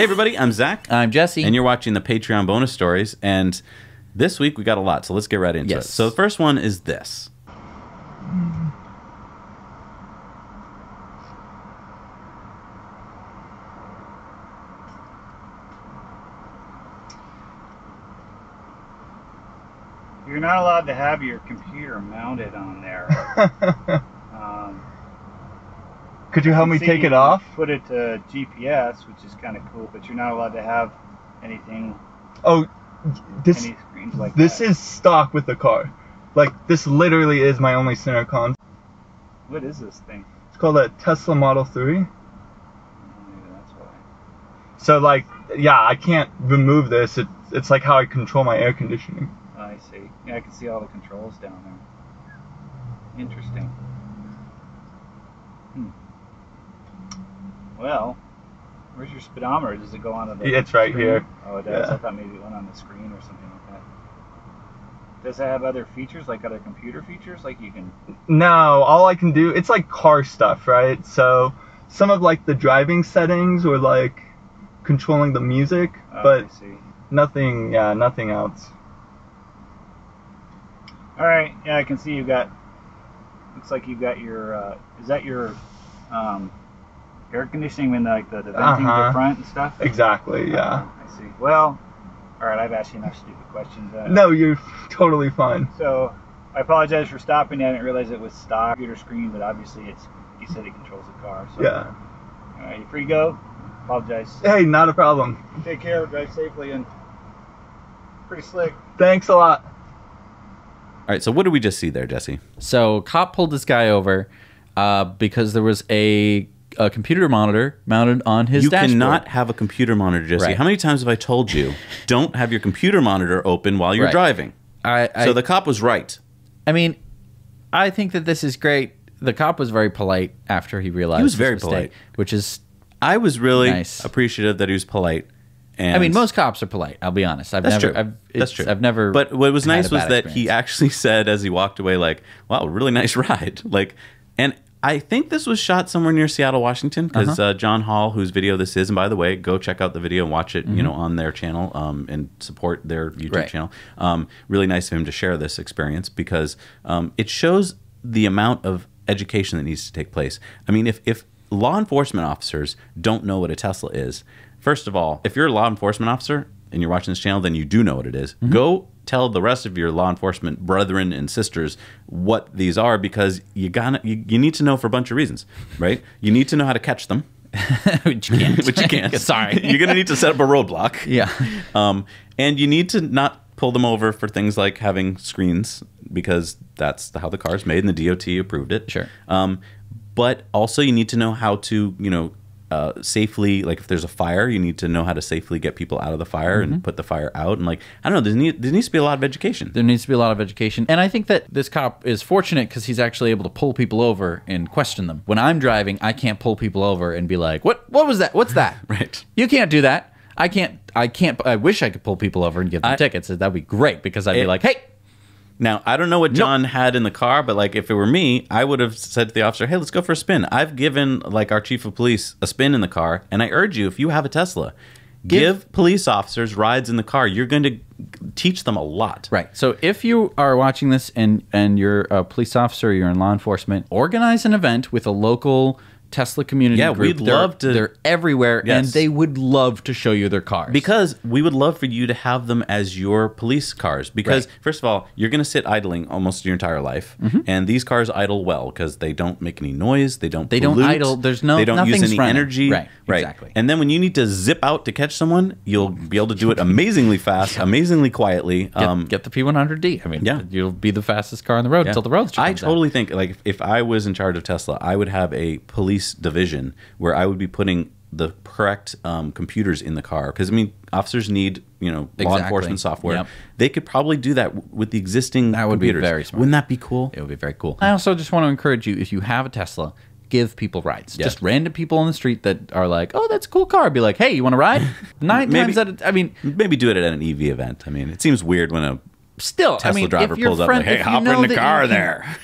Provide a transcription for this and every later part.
Hey everybody, I'm Zach. I'm Jesse. And you're watching the Patreon bonus stories. And this week we got a lot, so let's get right into it. So the first one is this. You're not allowed to have your computer mounted on there. Could you help me take it off? Put it to GPS, which is kind of cool, but you're not allowed to have anything. Oh, any screens like this that. is stock with the car. Like, this literally is my only center console. What is this thing? It's called a Tesla Model 3. Maybe that's why. So, like, yeah, I can't remove this. It's like how I control my air conditioning. I see. Yeah, I can see all the controls down there. Interesting. Well, where's your speedometer? Does it go onto the It's right screen? here. Oh, it does? Yeah. I thought maybe it went on the screen or something like that. Does it have other features, like other computer features? Like you can... No, all I can do, it's like car stuff, right? So, some of like the driving settings or like controlling the music, but I see. nothing else. Alright, yeah, I can see you've got... Looks like you've got your... is that your... air conditioning and like the venting to the front and stuff? Exactly, yeah. I see. Well, alright, I've asked you enough stupid questions. No, you're totally fine. So, I apologize for stopping. I didn't realize it was stock computer screen, but obviously you said it controls the car. So, Yeah. Alright, you free to go? Apologize. Hey, not a problem. Take care, drive safely, and pretty slick. Thanks a lot. All right, so what did we just see there, Jesse? So cop pulled this guy over because there was a computer monitor mounted on his dashboard. You cannot have a computer monitor, Jesse. Right. How many times have I told you, don't have your computer monitor open while you're Right. driving? So the cop was right. I mean, I think that this is great. The cop was very polite after he realized He was his very mistake, polite. which is... I was really Nice. appreciative that he was polite. And I mean, most cops are polite. I'll be honest. That's true. That's true. I've never. But what was had nice a was bad that experience. he actually said as he walked away, like, "Wow, really nice ride." Like, and I think this was shot somewhere near Seattle, Washington, because John Hall, whose video this is, and by the way, go check out the video and watch it, you know, on their channel, and support their YouTube channel. Really nice of him to share this experience because it shows the amount of education that needs to take place. I mean, if law enforcement officers don't know what a Tesla is, first of all, if you're a law enforcement officer and you're watching this channel, then you do know what it is. Go tell the rest of your law enforcement brethren and sisters what these are, because you need to know for a bunch of reasons, right? You need to know how to catch them. which you can't. Which you can't. Sorry. You're going to need to set up a roadblock. Yeah. And you need to not pull them over for things like having screens, because that's how the car is made and the DOT approved it. Sure. But also you need to know how to, you know, safely, like if there's a fire, you need to know how to safely get people out of the fire and put the fire out. And like, I don't know, there needs to be a lot of education. There needs to be a lot of education. And I think that this cop is fortunate because he's actually able to pull people over and question them. When I'm driving, I can't pull people over and be like, what was that? What's that? Right. You can't do that. I can't. I wish I could pull people over and give them tickets. That'd be great because I'd be like, hey. Now, I don't know what John had in the car, but like if it were me, I would have said to the officer, hey, let's go for a spin. I've given like our chief of police a spin in the car, and I urge you, if you have a Tesla, give police officers rides in the car. You're going to teach them a lot. Right. So if you are watching this and you're a police officer, you're in law enforcement, organize an event with a local Tesla community group. We'd love to. They're everywhere, Yes. and they would love to show you their cars. Because we would love for you to have them as your police cars. Because, first of all, you're going to sit idling almost your entire life. And these cars idle well because they don't make any noise. They don't pollute, idle. They don't use any running. energy. Right. Exactly. And then when you need to zip out to catch someone, you'll be able to do it amazingly fast, amazingly quietly. Get the P100D. I mean, you'll be the fastest car on the road until the roadster comes out. Think, like, if I was in charge of Tesla, I would have a police division where I would be putting the correct computers in the car, because I mean, officers need, you know, law enforcement software. Yep. They could probably do that with the existing That would computers. be very smart. Wouldn't that be cool? It would be very cool. I also just want to encourage you, if you have a Tesla, give people rides. Yes. Just random people on the street that are like, oh, that's a cool car. Be like, hey, you want to ride? Nine times out of, I mean, maybe do it at an EV event. I mean, it seems weird when a Tesla driver pulls up like, hey, hop in the car there.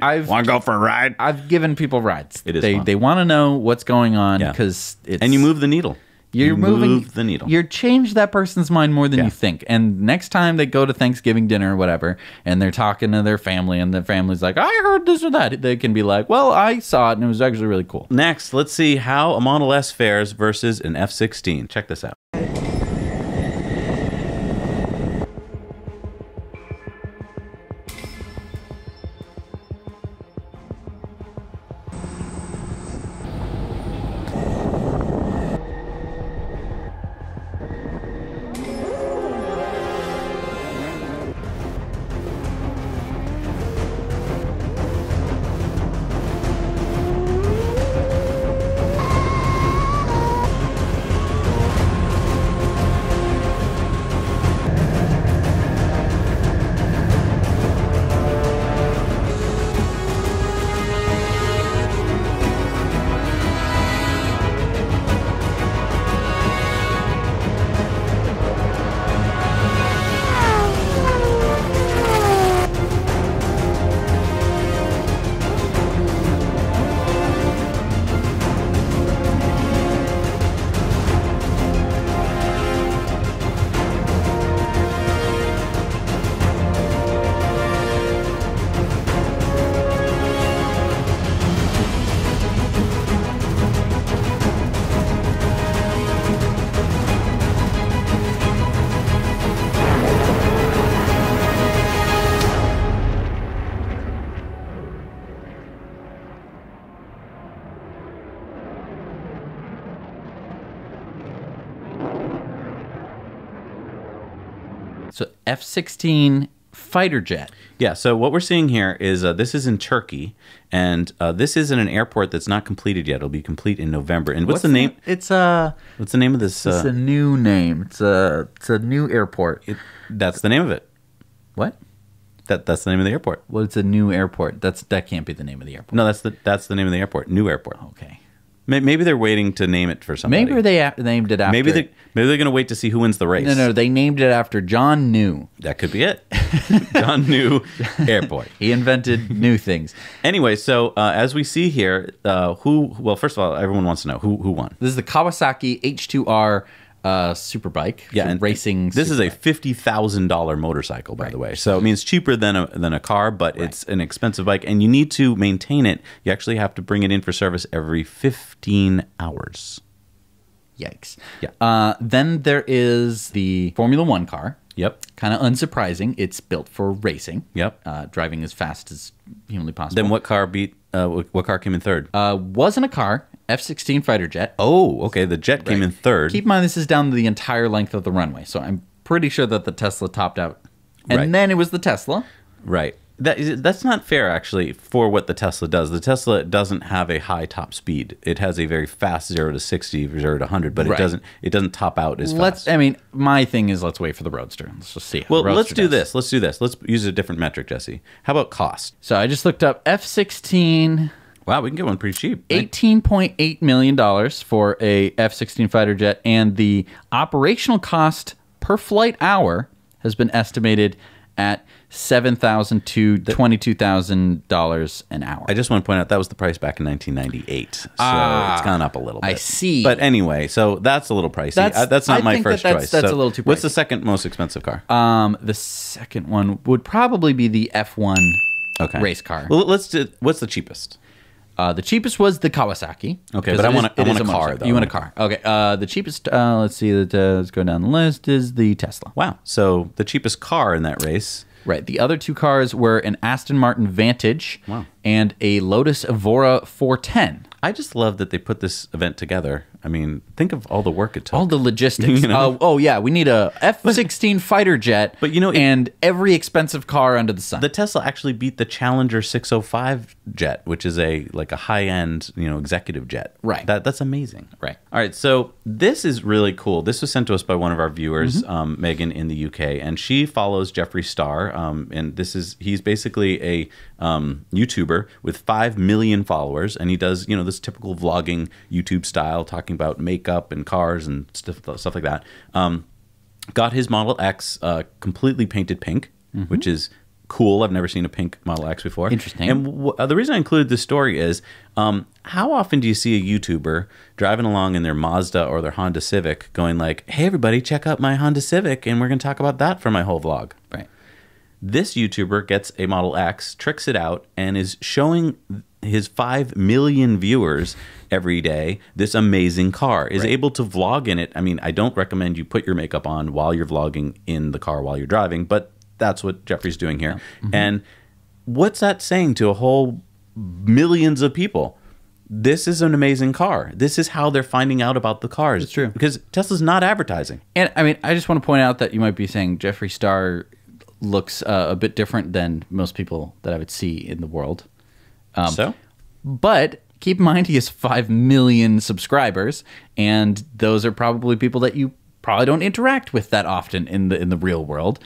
Want to go for a ride? I've given people rides. It is fun. They want to know what's going on because it's... And you move the needle. You're move the needle. You're changed that person's mind more than Yeah. you think. And next time they go to Thanksgiving dinner or whatever, and they're talking to their family, and their family's like, I heard this or that, they can be like, well, I saw it, and it was actually really cool. Next, let's see how a Model S fares versus an F-16. Check this out. So F-16 fighter jet. Yeah, so what we're seeing here is this is in Turkey, and this is in an airport that's not completed yet. It'll be complete in November. And what's the name? It's What's the name of this? it's a new name. It's a new airport. That's the name of it. What? That's the name of the airport. Well, it's a new airport. That can't be the name of the airport. No, that's the name of the airport. New airport. Okay. Maybe they're waiting to name it for somebody. Maybe they named it after. Maybe they're going to wait to see who wins the race. No, they named it after John New. That could be it. John New Airport. He invented new things. Anyway, so as we see here, well, first of all, everyone wants to know who won. This is the Kawasaki H2R superbike. Yeah, and racing. This is a superbike. $50,000 motorcycle, by the way. So it means cheaper than a car, but it's an expensive bike, and you need to maintain it. You actually have to bring it in for service every 15 hours. Yikes. Yeah. Then there is the Formula One car. Yep. Kind of unsurprising. It's built for racing. Yep. Driving as fast as humanly possible. Then what car beat? What car came in third? Wasn't a car. F-16 fighter jet. Oh, okay. The jet came in third. Keep in mind this is down the entire length of the runway, so I'm pretty sure that the Tesla topped out. And Right. then it was the Tesla. Right. That's not fair, actually, for what the Tesla does. The Tesla doesn't have a high top speed. It has a very fast 0 to 60, 0 to 100, but Right. it doesn't top out as fast. My thing is let's wait for the Roadster. Let's just see. How Well, the let's Roadster do does. this. Let's do this. Let's use a different metric, Jesse. How about cost? So I just looked up F-16, Wow, we can get one pretty cheap. right? $18.8 million for a F-16 fighter jet, and the operational cost per flight hour has been estimated at $7,000 to $22,000 an hour. I just want to point out that was the price back in 1998, so it's gone up a little bit. I see. But anyway, so that's a little pricey. That's not I my think first that's choice. a So little too What's pricey. the second most expensive car? The second one would probably be the F1 Okay. race car. Well, let's do. What's the cheapest? The cheapest was the Kawasaki. Okay, because but I it want is- a it is car, motorcycle. though. You want a car. Okay. The cheapest, let's see, let's go down the list, is the Tesla. Wow. So the cheapest car in that race. Right. The other two cars were an Aston Martin Vantage Wow. and a Lotus Evora 410. I just love that they put this event together. I mean, think of all the work it took. All the logistics. You know? Oh, yeah. We need a F-16 fighter jet, But, you know, and every expensive car under the sun. The Tesla actually beat the Challenger 605 jet, which is a high-end, executive jet. Right. That's amazing. Right. All right. So this is really cool. This was sent to us by one of our viewers, Mm-hmm. Megan in the UK, and she follows Jeffree Star. And he's basically a YouTuber with 5 million followers, and he does this typical vlogging YouTube style, talking about makeup and cars and stuff like that. Got his Model X completely painted pink, which is cool. I've never seen a pink Model X before. Interesting. And the reason I included this story is, how often do you see a YouTuber driving along in their Mazda or their Honda Civic going like, hey, everybody, check out my Honda Civic, and we're going to talk about that for my whole vlog. Right. This YouTuber gets a Model X, tricks it out, and is showing his 5 million viewers every day this amazing car, is able to vlog in it. I mean, I don't recommend you put your makeup on while you're vlogging in the car while you're driving, but that's what Jeffrey's doing here. Yeah. And what's that saying to a whole millions of people? This is an amazing car. This is how they're finding out about the cars. It's true. Because Tesla's not advertising. And I mean, I just want to point out that you might be saying Jeffree Star looks a bit different than most people that I would see in the world. But keep in mind, he has 5 million subscribers, and those are probably people that you probably don't interact with that often in the real world.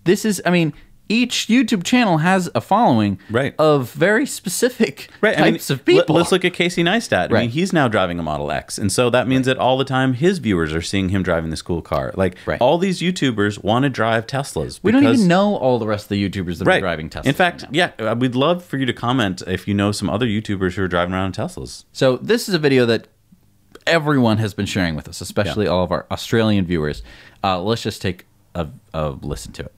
This is, I mean, each YouTube channel has a following of very specific types of people. Let's look at Casey Neistat. I mean, he's now driving a Model X. And so that means that all the time his viewers are seeing him driving this cool car. Like, all these YouTubers want to drive Teslas. We don't even know all the rest of the YouTubers that are driving Teslas. In fact, we'd love for you to comment if you know some other YouTubers who are driving around Teslas. So this is a video that everyone has been sharing with us, especially all of our Australian viewers. Let's just take a listen to it.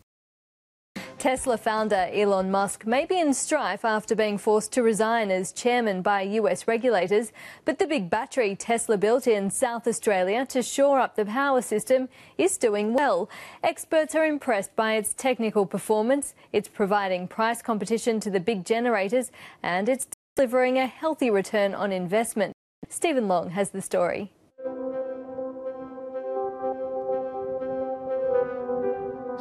Tesla founder Elon Musk may be in strife after being forced to resign as chairman by US regulators, but the big battery Tesla built in South Australia to shore up the power system is doing well. Experts are impressed by its technical performance, it's providing price competition to the big generators, and it's delivering a healthy return on investment. Stephen Long has the story.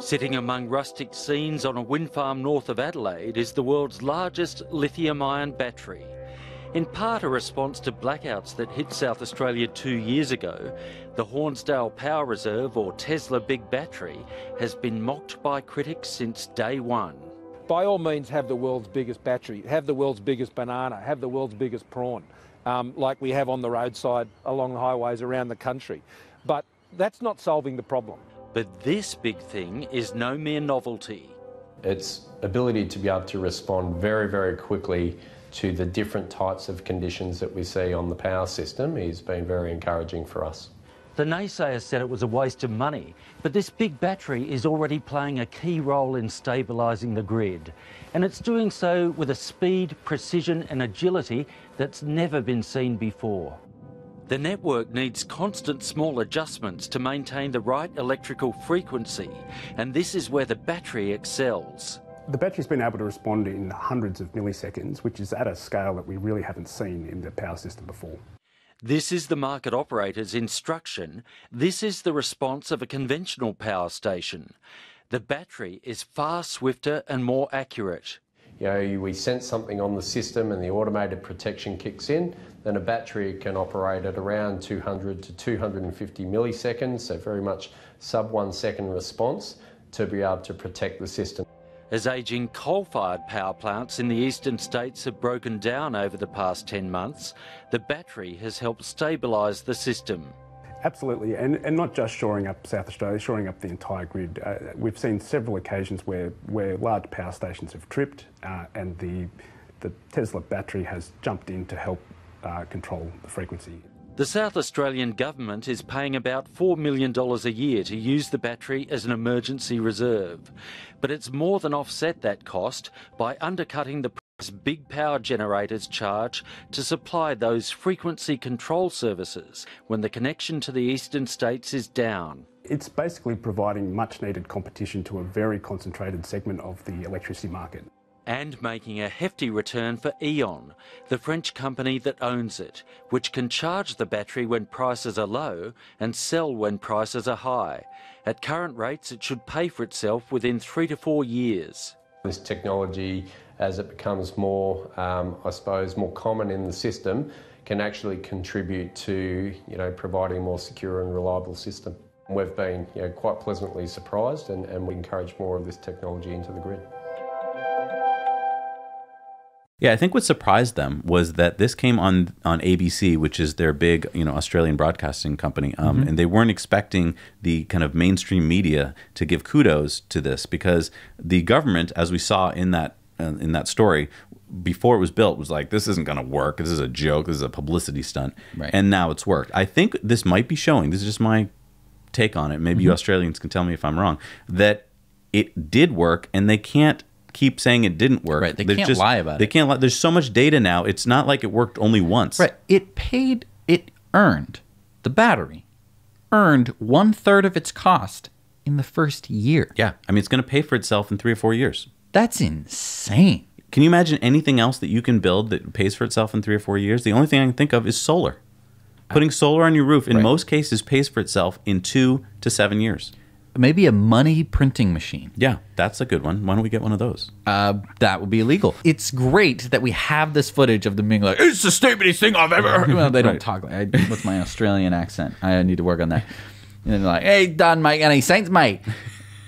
Sitting among rustic scenes on a wind farm north of Adelaide is the world's largest lithium-ion battery. In part a response to blackouts that hit South Australia 2 years ago, the Hornsdale Power Reserve, or Tesla Big Battery, has been mocked by critics since day one. By all means, have the world's biggest battery, have the world's biggest banana, have the world's biggest prawn, like we have on the roadside along the highways around the country. But that's not solving the problem. But this big thing is no mere novelty. Its ability to be able to respond very, very quickly to the different types of conditions that we see on the power system has been very encouraging for us. The naysayers said it was a waste of money, but this big battery is already playing a key role in stabilising the grid. And it's doing so with a speed, precision and agility that's never been seen before. The network needs constant small adjustments to maintain the right electrical frequency, and this is where the battery excels. The battery's been able to respond in hundreds of milliseconds, which is at a scale that we really haven't seen in the power system before. This is the market operator's instruction. This is the response of a conventional power station. The battery is far swifter and more accurate. You know, we sense something on the system and the automated protection kicks in, then a battery can operate at around 200 to 250 milliseconds, so very much sub 1 second response to be able to protect the system. As ageing coal-fired power plants in the eastern states have broken down over the past 10 months, the battery has helped stabilise the system. Absolutely, and not just shoring up South Australia, shoring up the entire grid. We've seen several occasions where large power stations have tripped and the Tesla battery has jumped in to help control the frequency. The South Australian government is paying about $4 million a year to use the battery as an emergency reserve. But it's more than offset that cost by undercutting the price big power generators charge to supply those frequency control services when the connection to the eastern states is down. It's basically providing much needed competition to a very concentrated segment of the electricity market. And making a hefty return for E.ON, the French company that owns it, which can charge the battery when prices are low and sell when prices are high. At current rates, it should pay for itself within 3 to 4 years. This technology, as it becomes more, I suppose, more common in the system, can actually contribute to, providing a more secure and reliable system. We've been, quite pleasantly surprised, and we encourage more of this technology into the grid. Yeah, I think what surprised them was that this came on ABC, which is their big, Australian broadcasting company, and they weren't expecting the kind of mainstream media to give kudos to this, because the government, as we saw in that story, before it was built, was like, this isn't going to work. This is a joke. This is a publicity stunt. Right. And now it's worked. I think this might be showing, this is just my take on it, maybe you Australians can tell me if I'm wrong, that it did work, and they can't keep saying it didn't work. Right, they can't lie about it. They can't lie. There's so much data now. It's not like it worked only once. Right. The battery earned 1/3 of its cost in the first year. Yeah. I mean, it's going to pay for itself in 3 or 4 years. That's insane. Can you imagine anything else that you can build that pays for itself in 3 or 4 years? The only thing I can think of is solar. Putting solar on your roof, in most cases, pays for itself in 2 to 7 years. Maybe a money printing machine. Yeah, that's a good one. Why don't we get one of those? That would be illegal. It's great that we have this footage of them being like, it's the stupidest thing I've ever heard. Well, they don't talk like with my Australian accent. I need to work on that. And they're like, hey, don't make any sense, mate.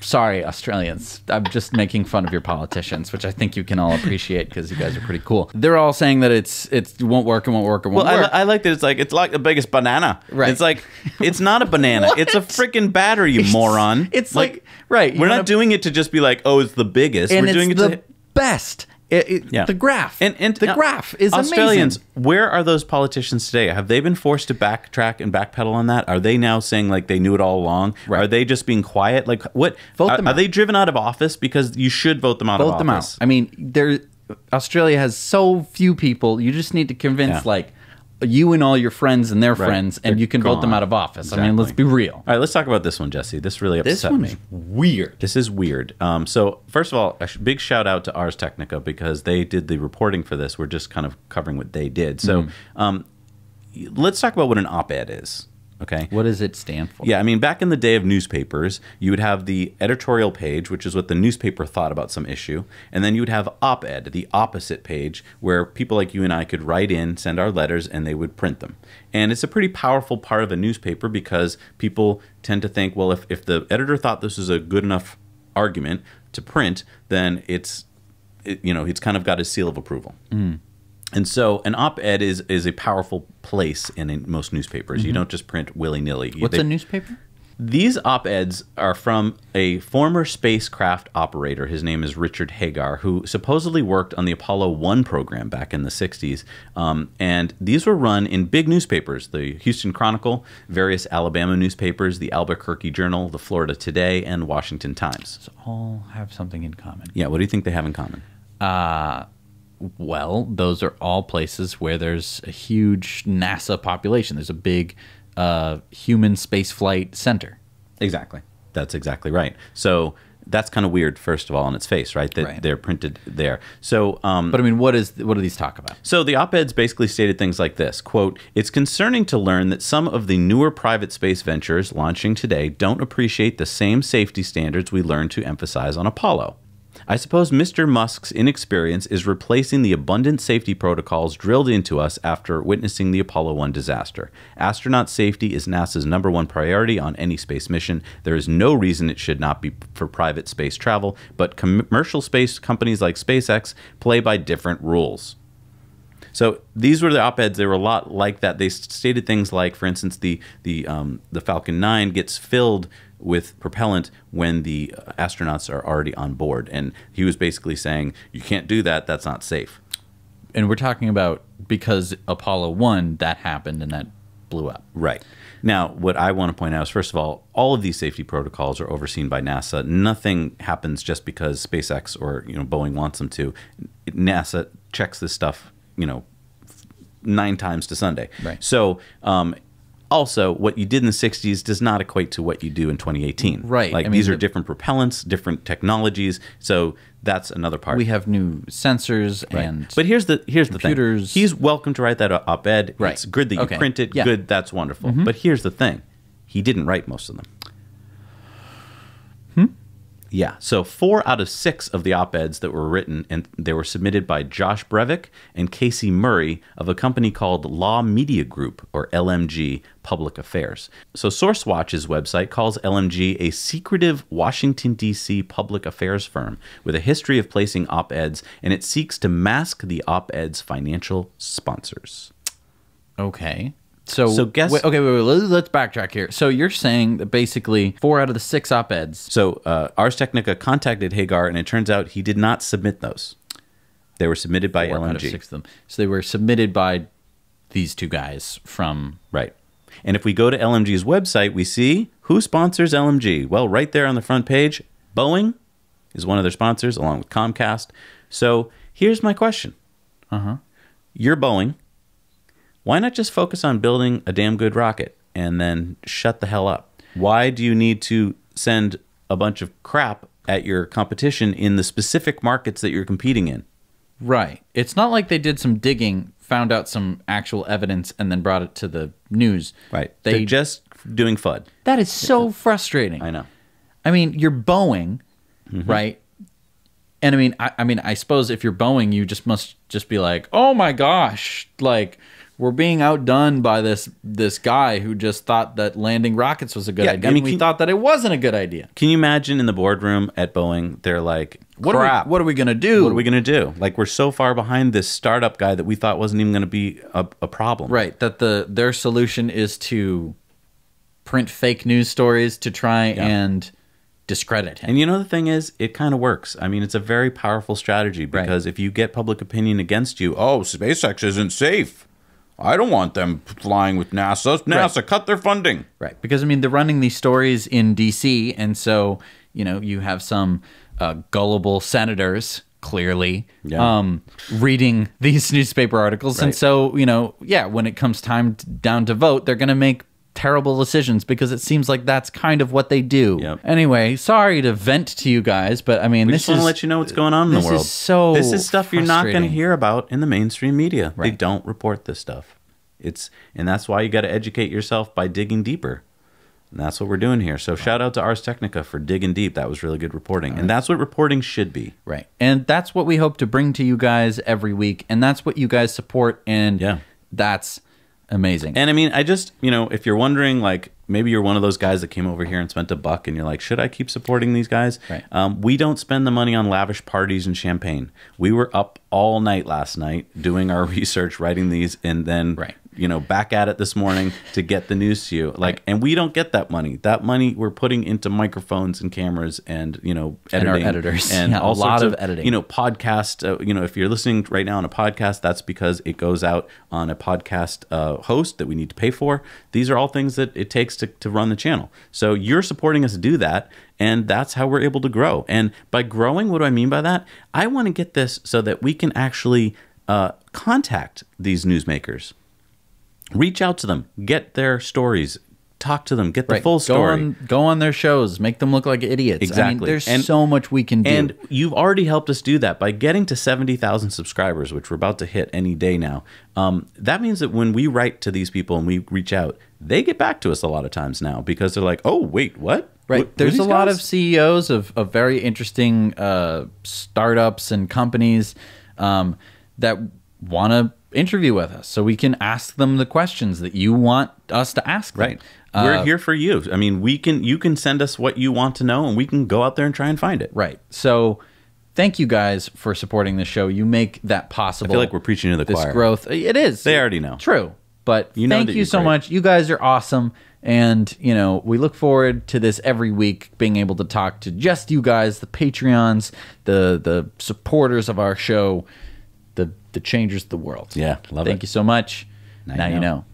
Sorry, Australians. I'm just making fun of your politicians, which I think you can all appreciate because you guys are pretty cool. They're all saying that it won't work, it won't work, it won't work. I like that it's like the biggest banana. Right. It's like, it's not a banana. It's a freaking battery, you moron. It's like right. We're not doing it to just be like, oh, it's the biggest. And we're doing it's it the best. The graph. And the graph is Australians, amazing. where are those politicians today? Have they been forced to backtrack and backpedal on that? Are they now saying like they knew it all along? Right. Are they just being quiet? Like what? Vote them are out. they driven out of office? Because you should vote them out of office. Vote them out. I mean, Australia has so few people. You just need to convince like you and all your friends and their friends, and you can vote them out of office. Exactly. I mean, let's be real. All right, let's talk about this one, Jesse. This really upset me. This one's weird. This is weird. So, first of all, a big shout out to Ars Technica because they did the reporting for this. We're just kind of covering what they did. So, let's talk about what an op-ed is. Okay. What does it stand for? Yeah, I mean, back in the day of newspapers, you would have the editorial page, which is what the newspaper thought about some issue, and then you would have op-ed, the opposite page, where people like you and I could write in, send our letters, and they would print them. And it's a pretty powerful part of a newspaper because people tend to think, well, if the editor thought this was a good enough argument to print, then it's kind of got a seal of approval. And so an op-ed is a powerful place in most newspapers. You don't just print willy-nilly. What's a newspaper? These op-eds are from a former spacecraft operator. His name is Richard Hagar, who supposedly worked on the Apollo 1 program back in the 60s. And these were run in big newspapers, the Houston Chronicle, various Alabama newspapers, the Albuquerque Journal, the Florida Today, and Washington Times. So all have something in common. Yeah, what do you think they have in common? Well, those are all places where there's a huge NASA population. There's a big human spaceflight center. Exactly. That's exactly right. So that's kind of weird, first of all, on its face, right? That they're printed there. So, but I mean, what do these talk about? So the op-eds basically stated things like this, quote, "It's concerning to learn that some of the newer private space ventures launching today don't appreciate the same safety standards we learned to emphasize on Apollo. I suppose Mr. Musk's inexperience is replacing the abundant safety protocols drilled into us after witnessing the Apollo 1 disaster. Astronaut safety is NASA's #1 priority on any space mission. There is no reason it should not be for private space travel, but commercial space companies like SpaceX play by different rules." So these were the op-eds. They were a lot like that. They stated things like, for instance, the Falcon 9 gets filled with propellant when the astronauts are already on board. And he was basically saying, you can't do that. That's not safe. And we're talking about because Apollo 1, that happened and that blew up. Right. Now, what I want to point out is, first of all of these safety protocols are overseen by NASA. Nothing happens just because SpaceX or Boeing wants them to. NASA checks this stuff 9 times to Sunday. Right. So, also, what you did in the 60s does not equate to what you do in 2018. Right. Like, these are different propellants, different technologies. So that's another part. We have new sensors and But here's the computers. thing. He's welcome to write that op-ed. Right. It's good that you print it. Yeah. Good, that's wonderful. But here's the thing. He didn't write most of them. Yeah. So 4 out of 6 of the op-eds that were written, and they were submitted by Josh Brevik and Casey Murray of a company called Law Media Group, or LMG Public Affairs. So SourceWatch's website calls LMG a secretive Washington, D.C. public affairs firm with a history of placing op-eds, and it seeks to mask the op-eds' financial sponsors. Okay. So guess... wait, let's backtrack here. So you're saying that basically 4 out of the 6 op-eds... So Ars Technica contacted Hagar, and it turns out he did not submit those. They were submitted by 4 LMG. out of 6 of them. So they were submitted by these 2 guys from... Right. And if we go to LMG's website, we see who sponsors LMG. Well, right there on the front page, Boeing is one of their sponsors, along with Comcast. So here's my question. You're Boeing. Why not just focus on building a damn good rocket and then shut the hell up? Why do you need to send a bunch of crap at your competition in the specific markets that you're competing in? Right. It's not like they did some digging, found out some actual evidence, and then brought it to the news. Right. They're just doing FUD. That is so frustrating. I know. I mean, you're Boeing, right? And I mean, I suppose if you're Boeing, you just must just be like, oh my gosh, like we're being outdone by this guy who just thought that landing rockets was a good idea. I mean, we thought that it wasn't a good idea. Can you imagine in the boardroom at Boeing, they're like, crap. What are we going to do? What are we going to do? Like, we're so far behind this startup guy that we thought wasn't even going to be a problem. Right. That their solution is to print fake news stories to try and discredit him. And you know, the thing is, it kind of works. I mean, it's a very powerful strategy because if you get public opinion against you, oh, SpaceX isn't safe. I don't want them flying with NASA. NASA, cut their funding. Right. Because, I mean, they're running these stories in D.C., and so, you know, you have some gullible senators, clearly, reading these newspaper articles. And so, you know, when it comes time down to vote, they're going to make terrible decisions because it seems like that's kind of what they do. Anyway, sorry to vent to you guys, but I mean, we just want to let you know what's going on in the world. This is stuff you're not going to hear about in the mainstream media. They don't report this stuff. And that's why you got to educate yourself by digging deeper. And that's what we're doing here. So shout out to Ars Technica for digging deep. That was really good reporting. And that's what reporting should be. Right. And that's what we hope to bring to you guys every week. And that's what you guys support. And that's amazing. And I mean, I just, you know, if you're wondering, like, maybe you're one of those guys that came over here and spent $1 and you're like, should I keep supporting these guys? We don't spend the money on lavish parties and champagne. We were up all night last night doing our research, writing these, and then, you know, back at it this morning to get the news to you. Like, and we don't get that money. That money we're putting into microphones and cameras and, you know, editing. And our editors. And all a lot sorts of editing. You know, podcast, you know, if you're listening right now on a podcast, that's because it goes out on a podcast host that we need to pay for. These are all things that it takes to run the channel. So you're supporting us to do that, and that's how we're able to grow. And by growing, what do I mean by that? I want to get this so that we can actually contact these newsmakers. Reach out to them, get their stories, talk to them, get the full story. Go on their shows, make them look like idiots. Exactly. I mean, there's so much we can do. And you've already helped us do that by getting to 70,000 subscribers, which we're about to hit any day now. That means that when we write to these people and we reach out, they get back to us a lot of times now because they're like, oh, wait, what? Right. There's a lot of CEOs of very interesting startups and companies that want to interview with us so we can ask them the questions that you want us to ask them. Right. We're here for you. I mean, you can send us what you want to know and we can go out there and try and find it. Right. So thank you guys for supporting the show. You make that possible. I feel like we're preaching to the choir. This growth. It is. They already know. True. But thank you so much. You guys are awesome. And, you know, we look forward to this every week, being able to talk to just you guys, the Patreons, the supporters of our show, the changers of the world. Yeah, love it. Thank you so much. Now you know.